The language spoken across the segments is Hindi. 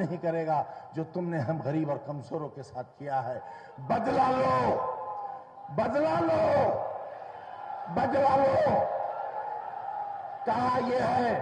नहीं करेगा जो तुमने हम गरीब और कमजोरों के साथ किया है। बदला लो, बदला लो, बदला लो। कहा यह है,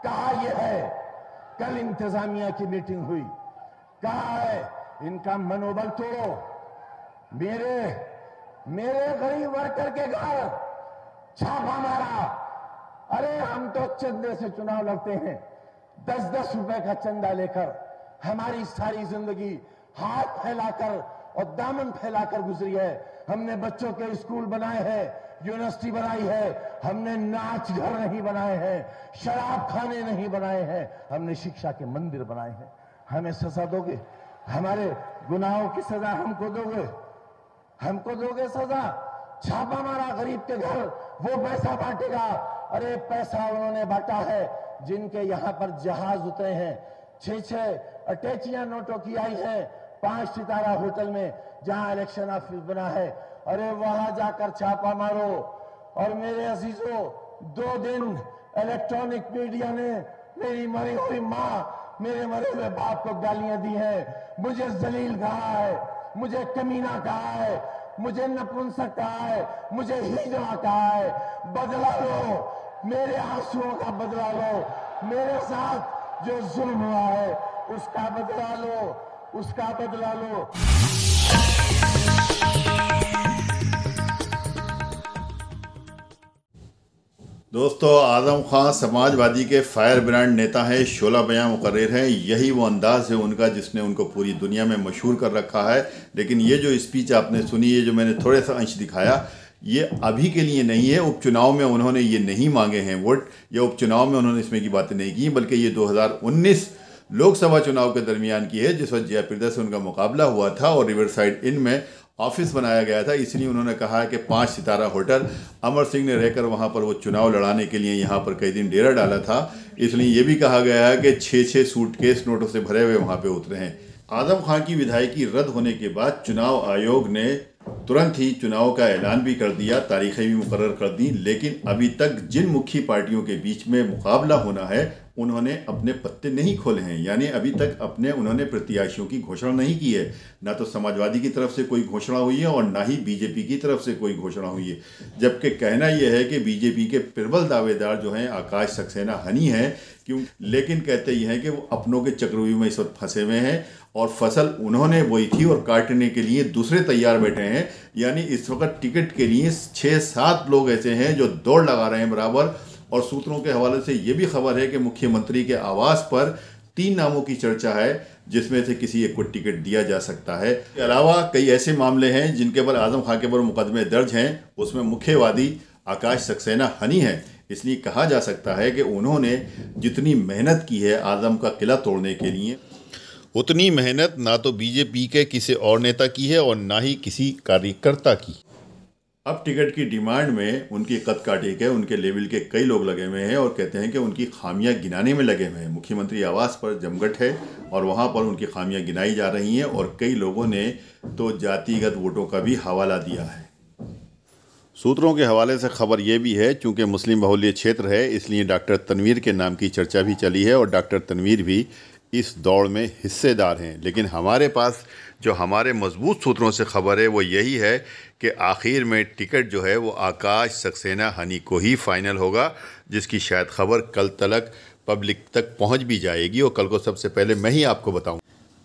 कहा यह है। कल इंतजामिया की मीटिंग हुई, कहा है इनका मनोबल तोड़ो। मेरे गरीब वर्कर के घर छापा मारा। अरे हम तो चंदे से चुनाव लड़ते हैं, 10-10 रुपए का चंदा लेकर हमारी सारी जिंदगी हाथ फैलाकर और दामन फैलाकर गुजरी है। हमने बच्चों के स्कूल बनाए हैं, यूनिवर्सिटी बनाई है, हमने नाच घर नहीं बनाए हैं, शराब खाने नहीं बनाए हैं, हमने शिक्षा के मंदिर बनाए हैं। हमें सजा दोगे? हमारे गुनाहों की सजा हमको दोगे? हमको दोगे सजा? छापा मारा गरीब के घर, वो पैसा बांटेगा। अरे पैसा उन्होंने बांटा है जिनके यहां पर जहाज उतरे हैं। 6-6 अटैचियां नोटों की आई है 5 सितारा होटल में जहां इलेक्शन ऑफिस बना है। अरे वहां जाकर छापा मारो। और मेरे अजीजों, 2 दिन इलेक्ट्रॉनिक मीडिया ने मेरी मरी हुई मां, मेरे मरे हुए बाप को गालियां दी हैं, मुझे जलील कहा है, मुझे कमीना कहा है, मुझे नपुंसक कहा है, मुझे हिजड़ा कहा है। बदला लो, मेरे आंसुओं का बदला लो। मेरे साथ जो जुल्म हुआ है उसका बदला लो, उसका बदला लो। दोस्तों, आजम खान समाजवादी के फायर ब्रांड नेता हैं, शोला बयां मुकर्रिर हैं। यही वो अंदाज़ है उनका जिसने उनको पूरी दुनिया में मशहूर कर रखा है। लेकिन ये जो स्पीच आपने सुनी है, जो मैंने थोड़े सा अंश दिखाया, ये अभी के लिए नहीं है। उपचुनाव में उन्होंने ये नहीं मांगे हैं वोट, या उपचुनाव में उन्होंने इसमें की बातें नहीं की, बल्कि ये 2019 लोकसभा चुनाव के दरमियान की है, जिस वक्त जयप्रदा से उनका मुकाबला हुआ था और रिवरसाइड इन में ऑफिस बनाया गया था। इसलिए उन्होंने कहा है कि 5 सितारा होटल, अमर सिंह ने रहकर वहाँ पर वो चुनाव लड़ाने के लिए यहाँ पर कई दिन डेरा डाला था। इसलिए ये भी कहा गया है कि 6-6 सूटकेस नोटों से भरे हुए वहाँ पे उतरे हैं। आजम खान की विधायकी रद्द होने के बाद चुनाव आयोग ने तुरंत ही चुनाव का ऐलान भी कर दिया, तारीखें भी मुकर्रर कर दी। लेकिन अभी तक जिन मुख्य पार्टियों के बीच में मुकाबला होना है उन्होंने अपने पत्ते नहीं खोले हैं, यानी अभी तक उन्होंने प्रत्याशियों की घोषणा नहीं की है। ना तो समाजवादी की तरफ से कोई घोषणा हुई है और ना ही बीजेपी की तरफ से कोई घोषणा हुई है। जबकि कहना यह है कि बीजेपी के प्रबल दावेदार जो हैं आकाश सक्सेना हनी हैं, क्यों, लेकिन कहते ये हैं कि वो अपनों के चक्रव्यूह में इस वक्त फंसे हुए हैं और फसल उन्होंने बोई थी और काटने के लिए दूसरे तैयार बैठे हैं। यानी इस वक्त टिकट के लिए 6-7 लोग ऐसे हैं जो दौड़ लगा रहे हैं बराबर। और सूत्रों के हवाले से ये भी खबर है कि मुख्यमंत्री के आवास पर 3 नामों की चर्चा है, जिसमें से किसी एक को टिकट दिया जा सकता है। इसके अलावा कई ऐसे मामले हैं जिनके पर आजम खान के ऊपर मुकदमे दर्ज हैं, उसमें मुख्य वादी आकाश सक्सेना हनी है। इसलिए कहा जा सकता है कि उन्होंने जितनी मेहनत की है आजम का किला तोड़ने के लिए, उतनी मेहनत ना तो बीजेपी के किसी और नेता की है और ना ही किसी कार्यकर्ता की। अब टिकट की डिमांड में उनकी कद काटे के उनके लेवल के कई लोग लगे हुए हैं और कहते हैं कि उनकी खामियां गिनाने में लगे हुए हैं। मुख्यमंत्री आवास पर जमघट है और वहां पर उनकी खामियां गिनाई जा रही हैं और कई लोगों ने तो जातिगत वोटों का भी हवाला दिया है। सूत्रों के हवाले से खबर यह भी है, चूँकि मुस्लिम बहुल्य क्षेत्र है इसलिए डॉक्टर तनवीर के नाम की चर्चा भी चली है और डॉक्टर तनवीर भी इस दौड़ में हिस्सेदार हैं। लेकिन हमारे पास जो हमारे मजबूत सूत्रों से खबर है वो यही है कि आखिर में टिकट जो है वो आकाश सक्सेना हनी को ही फाइनल होगा, जिसकी शायद खबर कल तक पब्लिक तक पहुंच भी जाएगी और कल को सबसे पहले मैं ही आपको बताऊं।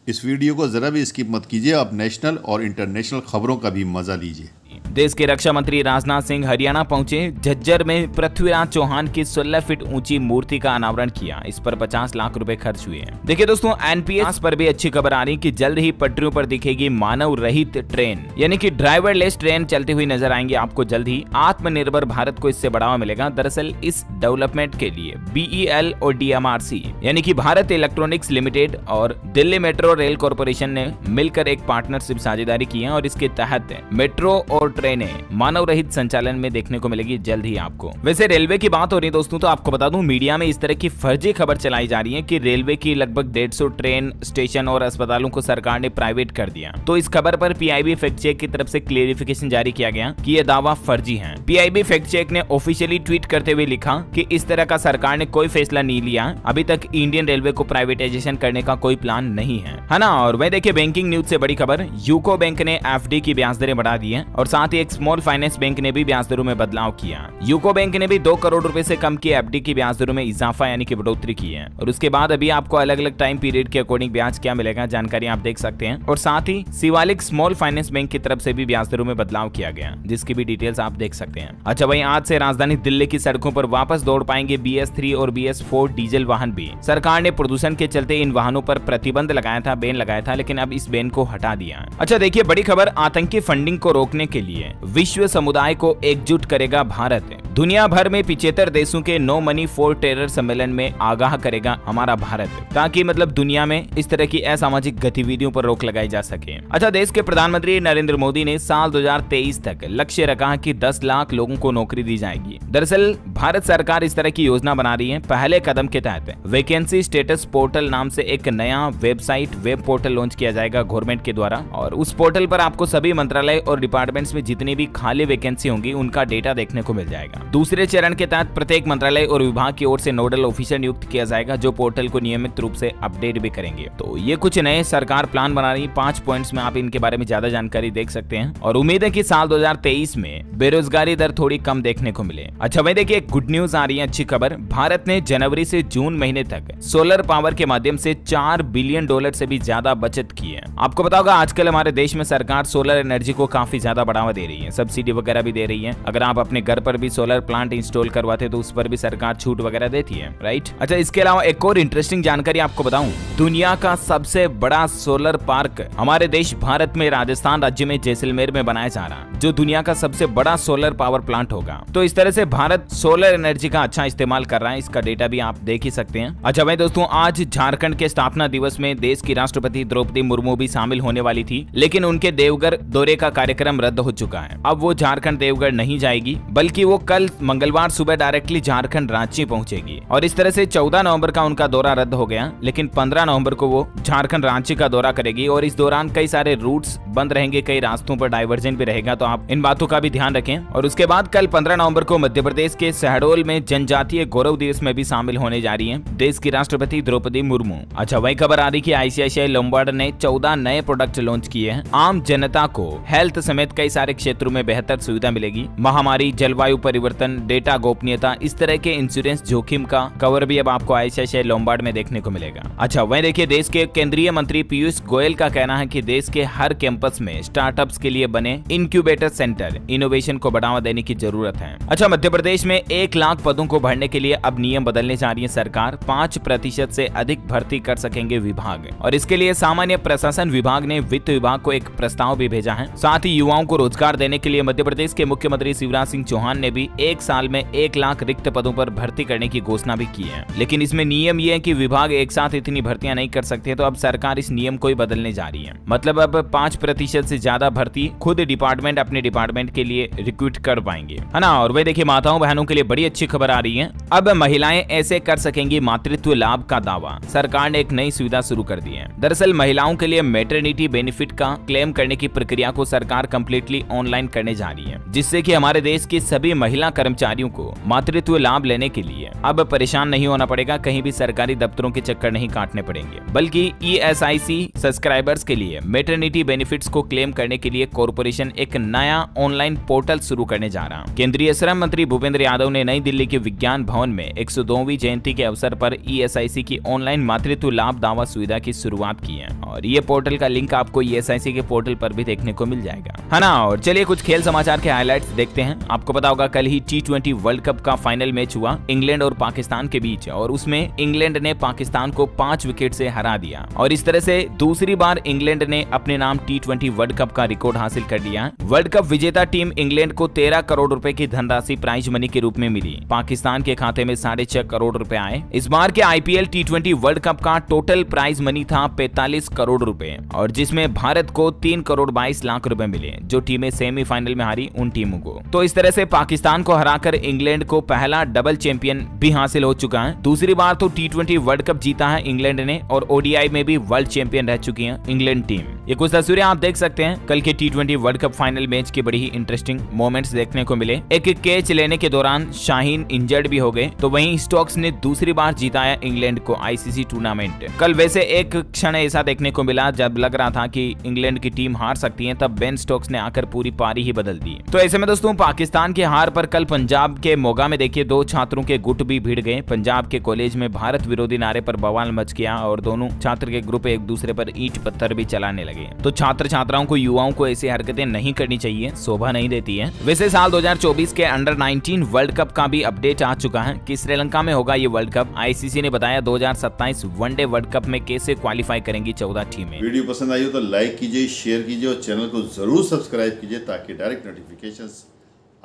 इस वीडियो को ज़रा भी स्किप मत कीजिए, आप नेशनल और इंटरनेशनल खबरों का भी मज़ा लीजिए। देश के रक्षा मंत्री राजनाथ सिंह हरियाणा पहुंचे। झज्जर में पृथ्वीराज चौहान की 16 फीट ऊंची मूर्ति का अनावरण किया। इस पर 50 लाख रुपए खर्च हुए हैं। देखिए दोस्तों, एनपीएस पर भी अच्छी खबर आ रही कि जल्द ही पटरियों पर दिखेगी मानव रहित ट्रेन, यानी कि ड्राइवरलेस ट्रेन चलती हुई नजर आएंगी आपको जल्द ही। आत्मनिर्भर भारत को इससे बढ़ावा मिलेगा। दरअसल इस डेवलपमेंट के लिए BEL और DMRC यानी कि भारत इलेक्ट्रॉनिक्स लिमिटेड और दिल्ली मेट्रो रेल कॉर्पोरेशन ने मिलकर एक पार्टनरशिप साझेदारी की है और इसके तहत मेट्रो और ट्रेनें मानव रहित संचालन में देखने को मिलेगी जल्द ही आपको। वैसे रेलवे की बात हो रही है दोस्तों, तो आपको बता दूं मीडिया में इस तरह की फर्जी खबर चलाई जा रही है कि रेलवे की लगभग 150 ट्रेन, स्टेशन और अस्पतालों को सरकार ने प्राइवेट कर दिया। तो इस खबर पर पीआईबी फैक्ट चेक की तरफ से क्लेरिफिकेशन जारी किया गया कि यह दावा फर्जी है। पीआईबी फैक्ट चेक ने ऑफिशियली ट्वीट करते हुए लिखा कि इस तरह का सरकार ने कोई फैसला नहीं लिया, अभी तक इंडियन रेलवे को प्राइवेटाइजेशन करने का कोई प्लान नहीं है ना। और वह देखिए बैंकिंग न्यूज से बड़ी खबर, यूको बैंक ने एफडी की ब्याज दरें बढ़ा दी है और साथ ही एक स्मॉल फाइनेंस बैंक ने भी ब्याज दरों में बदलाव किया। यूको बैंक ने भी 2 करोड़ रुपए से कम की एफडी की ब्याज दरों में इजाफा यानी कि बढ़ोतरी की है। और उसके बाद अभी आपको अलग अलग टाइम पीरियड के अकॉर्डिंग ब्याज क्या मिलेगा जानकारी आप देख सकते हैं। और साथ ही शिवालिक स्मॉल फाइनेंस बैंक की तरफ से भी ब्याज दरों में बदलाव किया गया, जिसकी भी डिटेल्स आप देख सकते हैं। अच्छा वहीं आज से राजधानी दिल्ली की सड़कों पर वापस दौड़ पाएंगे BS3 और BS4 डीजल वाहन भी। सरकार ने प्रदूषण के चलते इन वाहनों पर प्रतिबंध लगाया था, बैन लगाया था, लेकिन अब इस बैन को हटा दिया। अच्छा देखिए बड़ी खबर, आतंकी फंडिंग को रोकने के लिए विश्व समुदाय को एकजुट करेगा भारत। दुनिया भर में 75 देशों के नो मनी फॉर टेरर सम्मेलन में आगाह करेगा हमारा भारत, ताकि मतलब दुनिया में इस तरह की असामाजिक गतिविधियों पर रोक लगाई जा सके। अच्छा देश के प्रधानमंत्री नरेंद्र मोदी ने साल 2023 तक लक्ष्य रखा कि 10 लाख लोगों को नौकरी दी जाएगी। दरअसल भारत सरकार इस तरह की योजना बना रही है। पहले कदम के तहत वैकेंसी स्टेटस पोर्टल नाम से एक नया वेब पोर्टल लॉन्च किया जाएगा गवर्नमेंट के द्वारा, और उस पोर्टल पर आपको सभी मंत्रालय और डिपार्टमेंट्स में जितनी भी खाली वैकेंसी होंगी उनका डेटा देखने को मिल जाएगा। दूसरे चरण के तहत प्रत्येक मंत्रालय और विभाग की ओर से नोडल ऑफिसर नियुक्त किया जाएगा, जो पोर्टल को नियमित रूप से अपडेट भी करेंगे। तो ये कुछ नए सरकार प्लान बना रही है। 5 पॉइंट्स में आप इनके बारे में ज्यादा जानकारी देख सकते हैं और उम्मीद है कि साल 2023 में बेरोजगारी दर थोड़ी कम देखने को मिले। अच्छा वही देखिए गुड न्यूज आ रही है, अच्छी खबर, भारत ने जनवरी से जून महीने तक सोलर पावर के माध्यम से $4 बिलियन से भी ज्यादा बचत की है। आपको पता होगा आजकल हमारे देश में सरकार सोलर एनर्जी को काफी ज्यादा बढ़ावा दे रही है, सब्सिडी वगैरह भी दे रही है। अगर आप अपने घर पर भी सोलर प्लांट इंस्टॉल करवाते तो उस पर भी सरकार छूट वगैरह देती है, राइट। अच्छा इसके अलावा एक और इंटरेस्टिंग जानकारी आपको बताऊं, दुनिया का सबसे बड़ा सोलर पार्क हमारे देश भारत में राजस्थान राज्य में जैसलमेर में बनाया जा रहा, जो दुनिया का सबसे बड़ा सोलर पावर प्लांट होगा। तो इस तरह से भारत सोलर एनर्जी का अच्छा इस्तेमाल कर रहा है, इसका डेटा भी आप देख ही सकते हैं। अच्छा भाई दोस्तों, आज झारखंड के स्थापना दिवस में देश की राष्ट्रपति द्रौपदी मुर्मू भी शामिल होने वाली थी, लेकिन उनके देवघर दौरे का कार्यक्रम रद्द हो चुका है। अब वो झारखंड देवघर नहीं जाएगी, बल्कि वो कल मंगलवार सुबह डायरेक्टली झारखंड रांची पहुंचेगी। और इस तरह से 14 नवंबर का उनका दौरा रद्द हो गया, लेकिन 15 नवंबर को वो झारखंड रांची का दौरा करेगी। और इस दौरान कई सारे रूट्स बंद रहेंगे, कई रास्तों पर डाइवर्जन भी रहेगा, तो आप इन बातों का भी ध्यान रखें। और उसके बाद कल 15 नवंबर को मध्य प्रदेश के शहडोल में जनजातीय गौरव दिवस में भी शामिल होने जा रही है देश की राष्ट्रपति द्रौपदी मुर्मू। अच्छा वही खबर आ रही कि आईसीआईसीआई लोम्बार्ड ने 14 नए प्रोडक्ट लॉन्च किए हैं। आम जनता को हेल्थ समेत कई सारे क्षेत्रों में बेहतर सुविधा मिलेगी। महामारी, जलवायु परिवर्तन, डेटा गोपनीयता, इस तरह के इंश्योरेंस जोखिम का कवर भी अब आपको आईसीआईसीआई लोम्बार्ड में देखने को मिलेगा। अच्छा वही देखिए देश के केंद्रीय मंत्री पीयूष गोयल का कहना है कि देश के हर कैंपस में स्टार्टअप्स के लिए बने इंक्यूबेटर सेंटर, इनोवेशन को बढ़ावा देने की जरूरत है। अच्छा मध्य प्रदेश में 1 लाख पदों को भरने के लिए अब नियम बदलने जा रही है सरकार। 5% से अधिक भर्ती कर सकेंगे विभाग, और इसके लिए सामान्य प्रशासन विभाग ने वित्त विभाग को एक प्रस्ताव भी भेजा है। साथ ही युवाओं को रोजगार देने के लिए मध्य प्रदेश के मुख्यमंत्री शिवराज सिंह चौहान ने भी 1 साल में 1 लाख रिक्त पदों पर भर्ती करने की घोषणा भी की है। लेकिन इसमें नियम ये है कि विभाग एक साथ इतनी भर्तियां नहीं कर सकते, तो अब सरकार इस नियम को ही बदलने जा रही है। मतलब अब 5% से ज्यादा भर्ती खुद डिपार्टमेंट अपने डिपार्टमेंट के लिए रिक्रूट कर पाएंगे, है ना। और वे देखिए माताओं बहनों के लिए बड़ी अच्छी खबर आ रही है। अब महिलाएं ऐसे कर सकेंगी मातृत्व लाभ का दावा, सरकार ने एक नई सुविधा शुरू कर दी है। दरअसल महिलाओं के लिए मैटरनिटी बेनिफिट का क्लेम करने की प्रक्रिया को सरकार कंप्लीटली ऑनलाइन करने जा रही है, जिससे कि हमारे देश की सभी महिला कर्मचारियों को मातृत्व लाभ लेने के लिए अब परेशान नहीं होना पड़ेगा, कहीं भी सरकारी दफ्तरों के चक्कर नहीं काटने पड़ेंगे। बल्कि ESIC सब्सक्राइबर्स के लिए मैटरनिटी बेनिफिट्स को क्लेम करने के लिए कॉर्पोरेशन एक नया ऑनलाइन पोर्टल शुरू करने जा रहा है। केंद्रीय श्रम मंत्री भूपेंद्र यादव ने नई दिल्ली के विज्ञान भवन में 102वीं जयंती के अवसर पर ESIC की ऑनलाइन मातृत्व लाभ दावा सुविधा की शुरुआत की है, और ये पोर्टल का लिंक आपको ESIC के पोर्टल पर भी देखने को मिल जाएगा, है ना। और चलिए कुछ खेल समाचार के हाइलाइट्स देखते हैं। आपको पता होगा कल ही T20 वर्ल्ड कप का फाइनल मैच हुआ इंग्लैंड और पाकिस्तान के बीच और उसमें इंग्लैंड ने पाकिस्तान को 5 विकेट से हरा दिया और इस तरह से दूसरी बार इंग्लैंड ने अपने नाम T20 वर्ल्ड कप का रिकॉर्ड हासिल कर लिया। वर्ल्ड कप विजेता टीम इंग्लैंड को 13 करोड़ रुपए की धनराशि प्राइज मनी के रूप में मिली। पाकिस्तान के खाते में 6.5 करोड़ रुपए आए। इस बार के IPL T20 वर्ल्ड कप का टोटल प्राइज मनी था 45 करोड़ रुपए और जिसमें भारत को 3 करोड़ 22 लाख रुपए मिले, जो टीमें सेमीफाइनल में हारी उन टीमों को। तो इस तरह से पाकिस्तान को हराकर इंग्लैंड को पहला डबल चैंपियन भी हासिल हो चुका है। दूसरी बार तो T20 वर्ल्ड कप जीता है इंग्लैंड ने और ODI में भी वर्ल्ड चैंपियन रह चुकी है इंग्लैंड टीम। ये कुछ तस्वीरें आप देख सकते हैं कल के T20 world cup final match के बड़ी ही इंटरेस्टिंग मोमेंट्स देखने को मिले। एक कैच लेने के दौरान शाहीन इंजर्ड भी हो गए, तो वहीं स्टोक्स ने दूसरी बार जीताया इंग्लैंड को ICC टूर्नामेंट। कल वैसे एक क्षण ऐसा देखने को मिला जब लग रहा था कि इंग्लैंड की टीम हार सकती है, तब बेन स्टोक्स ने आकर पूरी पारी ही बदल दी। तो ऐसे में दोस्तों पाकिस्तान की हार पर कल पंजाब के मोगा में देखिए 2 छात्रों के गुट भी भिड़ गए। पंजाब के कॉलेज में भारत विरोधी नारे पर बवाल मच गया और दोनों छात्र के ग्रुप एक दूसरे पर ईंट पत्थर भी चलाने लगे। तो छात्र छात्राओं को, युवाओं को ऐसी हरकतें नहीं करनी चाहिए, शोभा नहीं देती है। वैसे साल 2024 के अंडर 19 वर्ल्ड कप का भी अपडेट आ चुका है कि श्रीलंका में होगा ये वर्ल्ड कप। ICC ने बताया 2027 वनडे वर्ल्ड कप में कैसे क्वालिफाई करेंगी 14 टीमें। वीडियो पसंद आई हो तो लाइक कीजिए, शेयर कीजिए और चैनल को जरूर सब्सक्राइब कीजिए ताकि डायरेक्ट नोटिफिकेशंस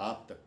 आप तक